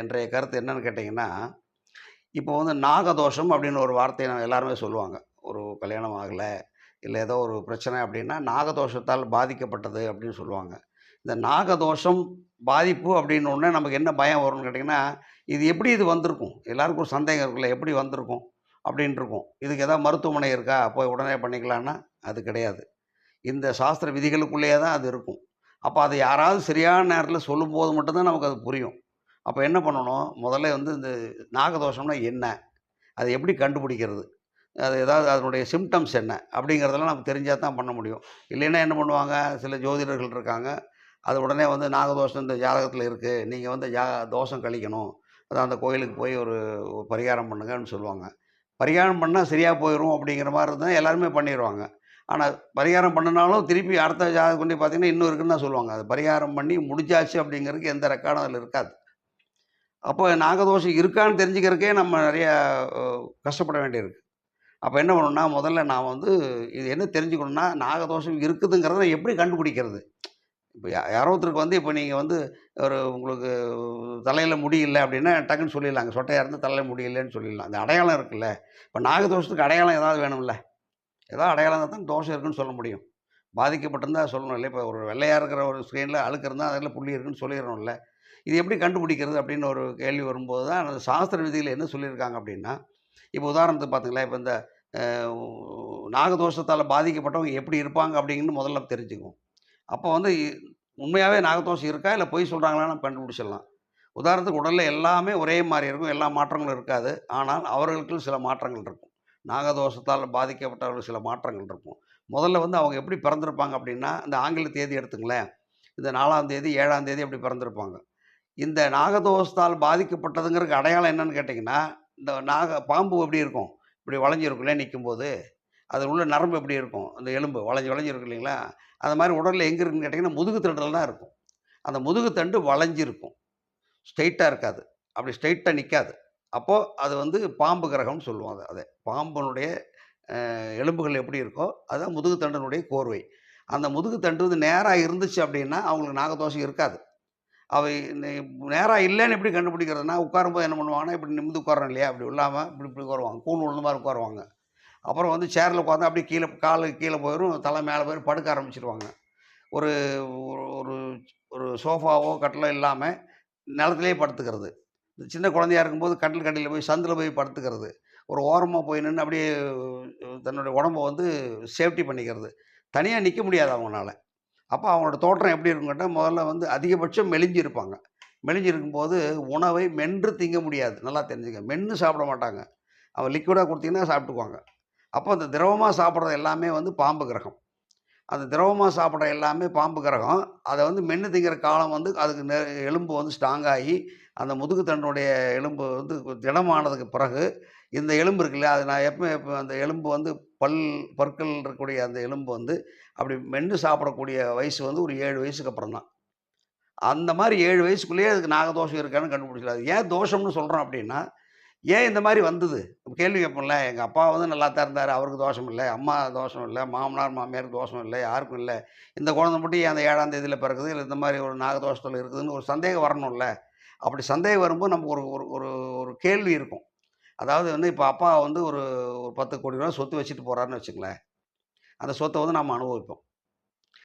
இன்றைய கருத்து என்னன்னு கேட்டிங்கன்னா, இப்போ வந்து நாகதோஷம் அப்படின்னு ஒரு வார்த்தைய எல்லாருமே சொல்லுவாங்க. ஒரு கல்யாணம் ஆகல, இல்ல ஏதோ ஒரு பிரச்சனை அப்படின்னா, நாகதோஷத்தால் பாதிக்கப்பட்டது அப்படின்னு சொல்லுவாங்க. இந்த நாகதோஷம் பாதிப்பு அப்படின்னோனே நமக்கு என்ன பயம் வரும்னு கேட்டிங்கன்னா, இது எப்படி வந்திருக்கும்? எல்லாருக்கும் ஒரு சந்தேகம் இருக்குல்ல, எப்படி வந்திருக்கும்? அப்படின்னு இருக்கும். இதுக்கு ஏதாவது மருத்துவமனை இருக்கா? போய் உடனே பண்ணிக்கலான்னா, அது கிடையாது. இந்த சாஸ்திர விதிகளுக்குள்ளேயே தான் அது இருக்கும். அப்ப அத யாராவது சரியான நேரத்தில சொல்லும்போது மட்டும் தான் நமக்கு அது புரியும். அப்ப என்ன பண்ணணும்? முதல்ல வந்து இந்த நாகதோஷம்னா என்ன? அத எப்படி கண்டுபிடிக்கிறது? அது ஏதாவது அதனுடைய சிம்ப்டம்ஸ் என்ன? அப்படிங்கிறதெல்லாம் நமக்கு தெரிஞ்சா தான் பண்ண முடியும். இல்லைன்னா என்ன பண்ணுவாங்க, சில ஜோதிடர்கள் இருக்காங்க. அது உடனே வந்து நாகதோஷம் இந்த ஜாதகத்தில இருக்கு. நீங்க வந்து தோஷம் கழிக்கணும். அதான் அந்த கோயிலுக்கு போய் ஒரு பரிகாரம் பண்ணுங்கன்னு சொல்லுவாங்க. பரிகாரம் பண்ணா சரியா போயிரும் அப்படிங்கிற மாரி இருந்தா எல்லாருமே பண்ணிருவாங்க. ஆனா பரிகாரம் பண்ணுனாலும் திருப்பி அடுத்த ஜாதகம் கொண்டு போய் பார்த்தீங்கன்னா, இன்னும் இருக்குன்னு தான் சொல்லுவாங்க. அது பரிகாரம் பண்ணி முடிஞ்சாச்சு அப்படிங்கிறதுக்கு எந்த ரெக்கார்டும் அதில இருக்காது. அப்போ நாகதோஷம் இருக்கான்னு தெரிஞ்சுக்கிறதுக்கே நம்ம நெறைய அ கஷ்டப்பட வேண்டியிருக்கு. அப்ப என்ன பண்ணணும்னா, முதல்ல நான் வந்து இது என்ன தெரிஞ்சுக்கணும்னா, நாகதோஷம் இருக்குதுங்கிறத எப்படி கண்டுபிடிக்கிறது? இப்ப யாரோ ஒருத்தருக்கு வந்து இப்ப நீங்க வந்து உங்களுக்கு தலையில முடி இல்ல அப்படின்னா, டக்குன்னு சொல்லிடலாங்க. சொட்டையா இருந்தா தலையில முடி இல்லன்னு சொல்லிடலாம். அந்த அடையாளம் இருக்குல்ல. இப்ப நாகதோஷத்துக்கு அடையாளம் ஏதாவது வேணும்ல. ஏதாவது அடையாளம் இருந்தா தான் தோஷம் இருக்குன்னு சொல்ல முடியும். பாதிக்கப்பட்டிருந்தா சொல்லணும் இல்லையா? இப்ப ஒரு வெள்ளையா இருக்கிற ஒரு ஸ்க்ரீன்ல அழுக்கு இருந்தா அதில புள்ளி இருக்குன்னு சொல்லிறணும்ல. இது எப்படி கண்டுபிடிக்கிறது அப்படின்னு ஒரு கேள்வி வரும்போது தான், அந்த சாஸ்திர விதியில என்ன சொல்லியிருக்காங்க அப்படின்னா, இப்போ உதாரணத்துக்கு பார்த்தீங்களா, இப்ப இந்த அ நாகதோஷத்தால பாதிக்கப்பட்டவங்க எப்படி இருப்பாங்க அப்படின்னு முதல்ல தெரிஞ்சுக்குவோம். அப்போ வந்து உண்மையாவே நாகதோஷம் இருக்கா? இல்ல பொய் சொல்றாங்களான்னு நம்ம கண்டுபிடிச்சிடலாம். உதாரணத்துக்கு உடல்ல எல்லாமே ஒரே மாரி இருக்கும். எல்லா மாற்றங்களும் இருக்காது. ஆனால் அவர்களுக்குள் சில மாற்றங்கள் இருக்கும். நாகதோஷத்தால் பாதிக்கப்பட்டவர்கள் சில மாற்றங்கள் இருக்கும். முதல்ல வந்து அவங்க எப்படி பிறந்திருப்பாங்க அப்படின்னா, இந்த ஆங்கில தேதி எடுத்துங்களேன். இந்த 4ஆம் தேதி, 7ஆம் தேதி அப்படி பிறந்திருப்பாங்க. இந்த நாகதோஷத்தால் பாதிக்கப்பட்டதுங்கிறதுக்கு அடையாளம் என்னன்னு கேட்டீங்கன்னா, இந்த பாம்பு எப்படி இருக்கும்? இப்படி வளைஞ்சிருக்கும் இல்லையா நிக்கும்போது. அதில உள்ள நரம்பு எப்படி இருக்கும்? அந்த எலும்பு வளைஞ்சு வளைஞ்சு இருக்கும் இல்லைங்களா? அது மாரி உடல்ல எங்க இருக்குன்னு கேட்டீங்கன்னா, முதுகு தண்டுல தான் இருக்கும். அந்த முதுகு தண்டு வளைஞ்சிருக்கும். ஸ்ட்ரெயிட்டா இருக்காது. அப்படி ஸ்ட்ரெயிட்டா நிக்காது. அப்போ அது வந்து பாம்பு கிரகம்னு சொல்லுவோம் அத. பாம்பினுடைய எலும்புகள் எப்படி இருக்கோ, அதுதான் முதுகு தண்டினுடைய கோர்வை. அந்த முதுகு தண்டு வந்து நேரா இருந்துச்சு அப்படின்னா, அவங்களுக்கு நாகதோஷம் இருக்காது. அவை நே நேரா இல்லன்னு எப்படி கண்டுபிடிக்கிறதுன்னா, உட்காரும்போது என்ன பண்ணுவாங்கன்னா, இப்படி நிமிர்ந்து உட்கார்றோம் இல்லையா? அப்படி இல்லாம இப்படி இப்படி உட்காருவாங்க. கூன் விழுந்த மாரி உட்காருவாங்க. அப்புறம் வந்து சேர்ல உட்கார்ந்தா அப்படியே காலு கீழ போயிரும். தலை மேல போயிரும். படுக்க ஆரம்பிச்சுருவாங்க. ஒரு ஒரு ஒரு ஒரு சோஃபாவோ, கட்டிலோ இல்லாம நிலத்திலேயே படுத்துக்கிறது. சின்ன குழந்தையா இருக்கும்போது கட்டிலுக்கு போய் சந்துல போய் படுத்துக்கிறது. ஒரு ஓரமா போய் நின்னு அப்படியே தன்னுடைய உடம்ப வந்து சேஃப்டி பண்ணிக்கிறது. தனியா நிக்க முடியாது அவங்கனால. அப்ப அவங்களோட தோற்றம் எப்படி இருக்குன்னு கேட்டா, முதல்ல வந்து அதிகபட்சம் மெலிஞ்சு இருப்பாங்க. மெலிஞ்சு இருக்கும்போது உணவை மென்று திங்க முடியாது. நல்லா தெரிஞ்சுங்க. மென்னு சாப்பிட மாட்டாங்க. லிக்விடா குடுத்தீங்கன்னா சாப்பிட்டுக்குவாங்க. அப்போ அந்த திரவமா சாப்பிடுறது எல்லாமே வந்து பாம்பு கிரகம். அந்த திரவமா சாப்பிடுற எல்லாமே பாம்பு கிரகம். அத வந்து மென்னு திங்கிற காலம் வந்து அதுக்கு எலும்பு வந்து ஸ்ட்ராங் ஆகி, அந்த முதுகு தண்டுடைய எலும்பு வந்து திடமானதுக்கு பிறகு, இந்த எலும்பு இருக்கு இல்லையா? அது நான் எப்பவுமே அந்த எலும்பு வந்து பல் பற்கள் இருக்கக்கூடிய அந்த எலும்பு வந்து, அப்படி மென்னு சாப்பிடக்கூடிய வயசு வந்து ஒரு 7 வயசுக்கு அப்புறம் தான். அந்த மாரி 7 வயசுக்குள்ளேயே அதுக்கு நாகதோஷம் இருக்கான்னு கண்டுபிடிச்சிடலாம். அது ஏன் தோஷம்னு சொல்றோம் அப்படின்னா, ஏன் இந்த மாரி வந்தது? கேள்வி கேட்போம்ல. எங்க அப்பா வந்து நல்லா தான் இருந்தாரு. அவருக்கு தோஷம் இல்ல. அம்மா தோஷம் இல்ல. மாமனார், மாமியாருக்கு தோஷம் இல்ல. யாருக்கும் இல்ல. இந்த குழந்தை மட்டும் ஏன் அந்த 7ஆம் தேதியில பிறக்குது? இல்ல இந்த மாரி ஒரு நாகதோஷத்துல இருக்குதுன்னு ஒரு சந்தேகம் வரணும்ல. அப்படி சந்தேகம் வரும்போது நமக்கு ஒரு ஒரு ஒரு ஒரு கேள்வி இருக்கும். அதாவது வந்து இப்ப அப்பா வந்து ஒரு ஒரு ரூ. 10,00,00,000 சொத்து வச்சுட்டு போறாருன்னு வச்சுக்கங்களேன். அந்த சொத்த வந்து நம்ம அனுபவிப்போம்.